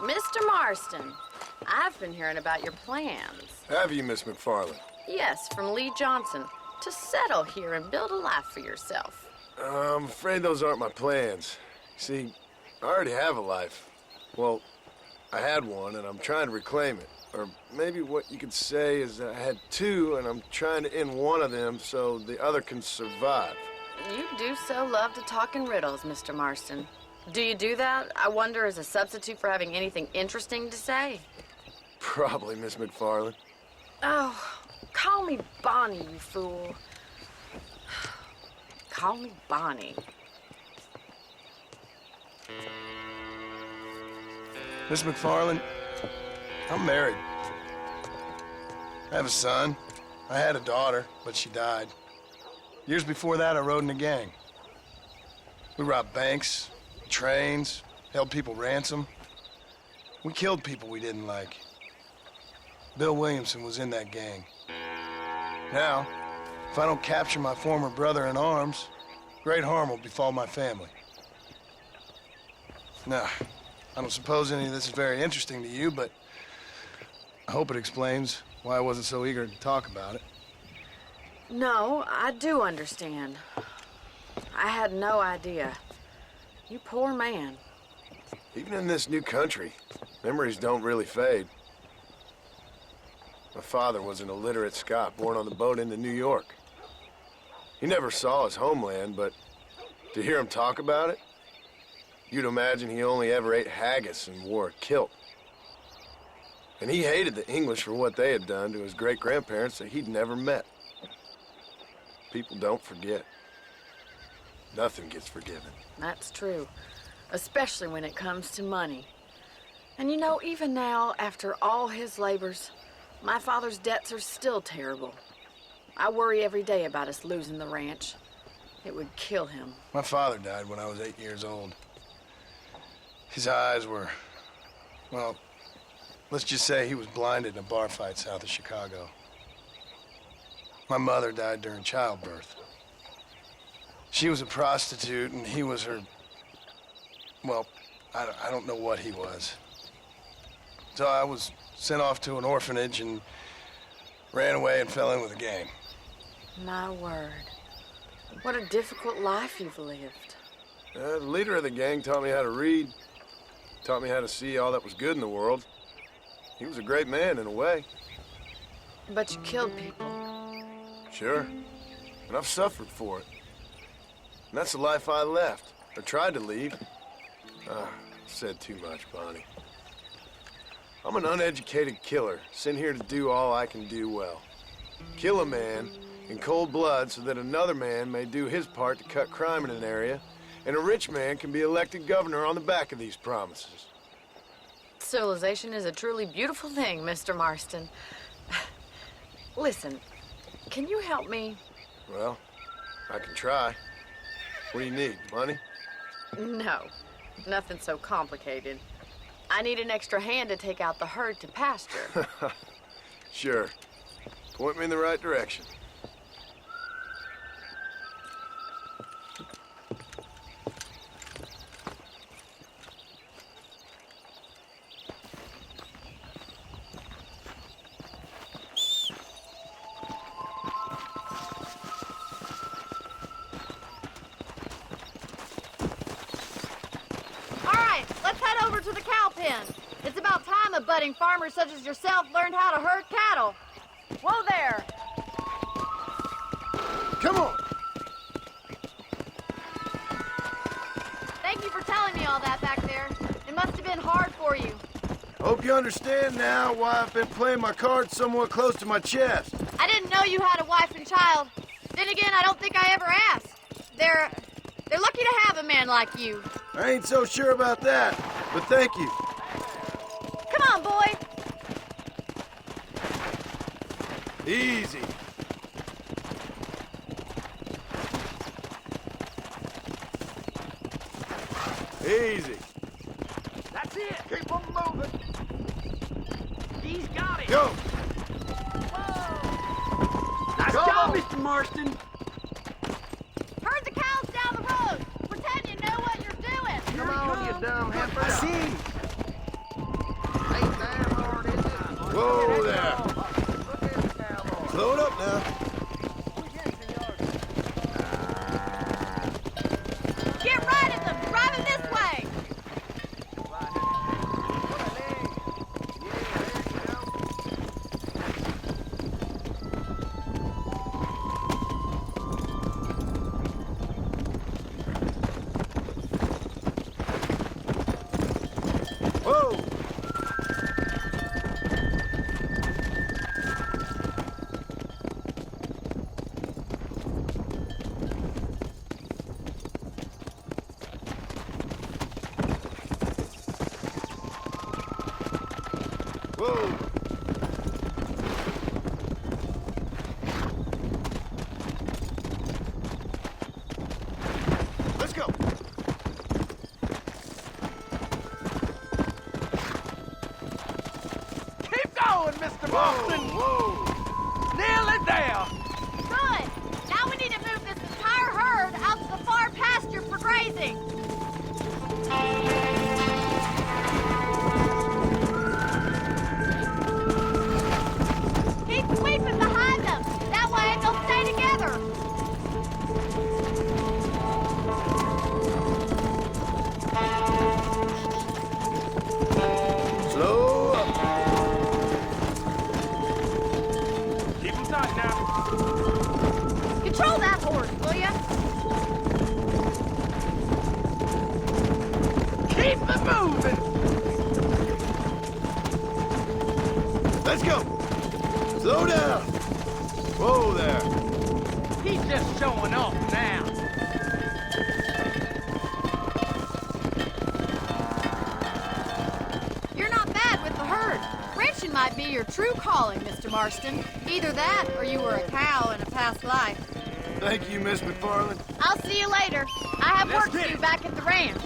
Mr. Marston, I've been hearing about your plans. Have you, Miss McFarland? Yes, from Lee Johnson, to settle here and build a life for yourself. I'm afraid those aren't my plans. See, I already have a life. Well, I had one, and I'm trying to reclaim it. Or maybe what you could say is that I had two, and I'm trying to end one of them so the other can survive. You do so love to talk in riddles, Mr. Marston. Do you do that, I wonder, as a substitute for having anything interesting to say? Probably, Miss McFarland. Oh, call me Bonnie, you fool. Call me Bonnie. Miss McFarland, I'm married. I have a son. I had a daughter, but she died. Years before that, I rode in a gang. We robbed banks, trains, held people ransom. We killed people we didn't like. Bill Williamson was in that gang. Now, if I don't capture my former brother in arms, great harm will befall my family. Now, I don't suppose any of this is very interesting to you, but I hope it explains why I wasn't so eager to talk about it. No, I do understand. I had no idea. You poor man. Even in this new country, memories don't really fade. My father was an illiterate Scot born on the boat into New York. He never saw his homeland, but to hear him talk about it, you'd imagine he only ever ate haggis and wore a kilt. And he hated the English for what they had done to his great-grandparents that he'd never met. People don't forget. Nothing gets forgiven. That's true, especially when it comes to money. And you know, even now, after all his labors, my father's debts are still terrible. I worry every day about us losing the ranch. It would kill him. My father died when I was 8 years old. His eyes were, well, let's just say he was blinded in a bar fight south of Chicago. My mother died during childbirth. She was a prostitute and he was her, well, I don't know what he was. So I was sent off to an orphanage and ran away and fell in with a gang. My word. What a difficult life you've lived. The leader of the gang taught me how to read, taught me how to see all that was good in the world. He was a great man in a way. But you killed people. Sure. And I've suffered for it. And that's the life I left, or tried to leave. Said too much, Bonnie. I'm an uneducated killer, sent here to do all I can do well. Kill a man in cold blood so that another man may do his part to cut crime in an area, and a rich man can be elected governor on the back of these promises. Civilization is a truly beautiful thing, Mr. Marston. Listen, can you help me? Well, I can try. What do you need, money? No, nothing so complicated. I need an extra hand to take out the herd to pasture. Sure. Point me in the right direction. To the cow pen. It's about time a budding farmer such as yourself learned how to herd cattle. Whoa there! Come on! Thank you for telling me all that back there. It must have been hard for you. Hope you understand now why I've been playing my cards somewhat close to my chest. I didn't know you had a wife and child. Then again, I don't think I ever asked. They're lucky to have a man like you. I ain't so sure about that, but thank you. Come on, boy. Easy. Easy. That's it. Keep them moving. He's got it. Go. Whoa. Nice Go. job, Mr. Marston. Herd the cows down the road. Pretend you know what you're doing. Come on, you dumb heifer. I see. there! Slow it up now. Get right at them! Driving this way! Whoa! Whoa! Let's go! Keep going, Mr. Boston! Whoa! Nearly there! Good! Now we need to move this entire herd out to the far pasture for grazing. Keep sweeping behind them. That way they'll stay together. Slow up! Keep them tight now. Control that horse, will ya? Keep them moving! Let's go! Slow down! Whoa there! He's just showing off now. You're not bad with the herd. Ranching might be your true calling, Mr. Marston. Either that, or you were a cow in a past life. Thank you, Miss McFarland. I'll see you later. I have Let's work to get do it. back at the ranch.